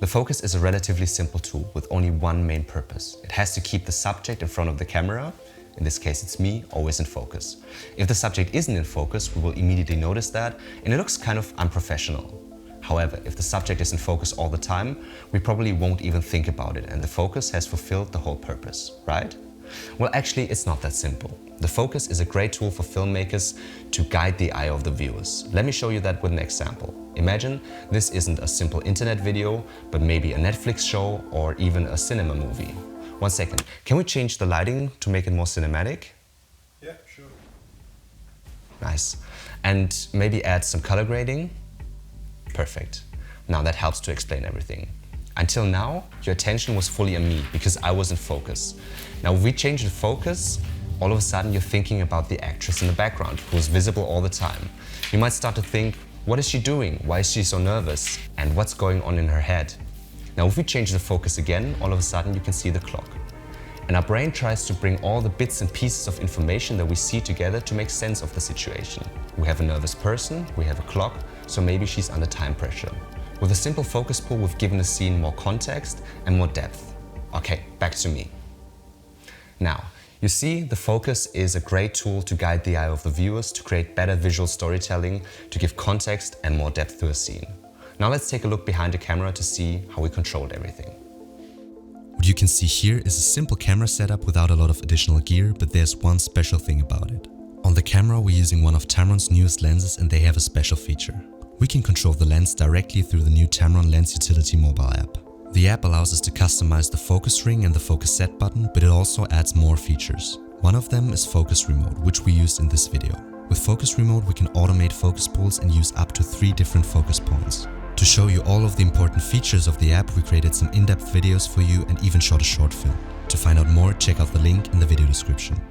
The focus is a relatively simple tool with only one main purpose. It has to keep the subject in front of the camera, in this case it's me, always in focus. If the subject isn't in focus, we will immediately notice that, and it looks kind of unprofessional. However, if the subject is in focus all the time, we probably won't even think about it, and the focus has fulfilled the whole purpose, right? Well, actually, it's not that simple. The focus is a great tool for filmmakers to guide the eye of the viewers. Let me show you that with an example. Imagine this isn't a simple internet video, but maybe a Netflix show or even a cinema movie. 1 second, can we change the lighting to make it more cinematic? Yeah, sure. Nice. And maybe add some color grading? Perfect. Now that helps to explain everything. Until now, your attention was fully on me because I was in focus. Now if we change the focus, all of a sudden you're thinking about the actress in the background who is visible all the time. You might start to think, what is she doing? Why is she so nervous? And what's going on in her head? Now if we change the focus again, all of a sudden you can see the clock. And our brain tries to bring all the bits and pieces of information that we see together to make sense of the situation. We have a nervous person, we have a clock, so maybe she's under time pressure. With a simple focus pull, we've given the scene more context and more depth. Okay, back to me. Now, you see, the focus is a great tool to guide the eye of the viewers to create better visual storytelling, to give context and more depth to a scene. Now let's take a look behind the camera to see how we controlled everything. What you can see here is a simple camera setup without a lot of additional gear, but there's one special thing about it. On the camera we're using one of TAMRON's newest lenses and they have a special feature. We can control the lens directly through the new TAMRON Lens Utility Mobile app. The app allows us to customize the focus ring and the focus set button, but it also adds more features. One of them is Focus Remote, which we used in this video. With Focus Remote we can automate focus pulls and use up to 3 different focus points. To show you all of the important features of the app, we created some in-depth videos for you and even shot a short film. To find out more, check out the link in the video description.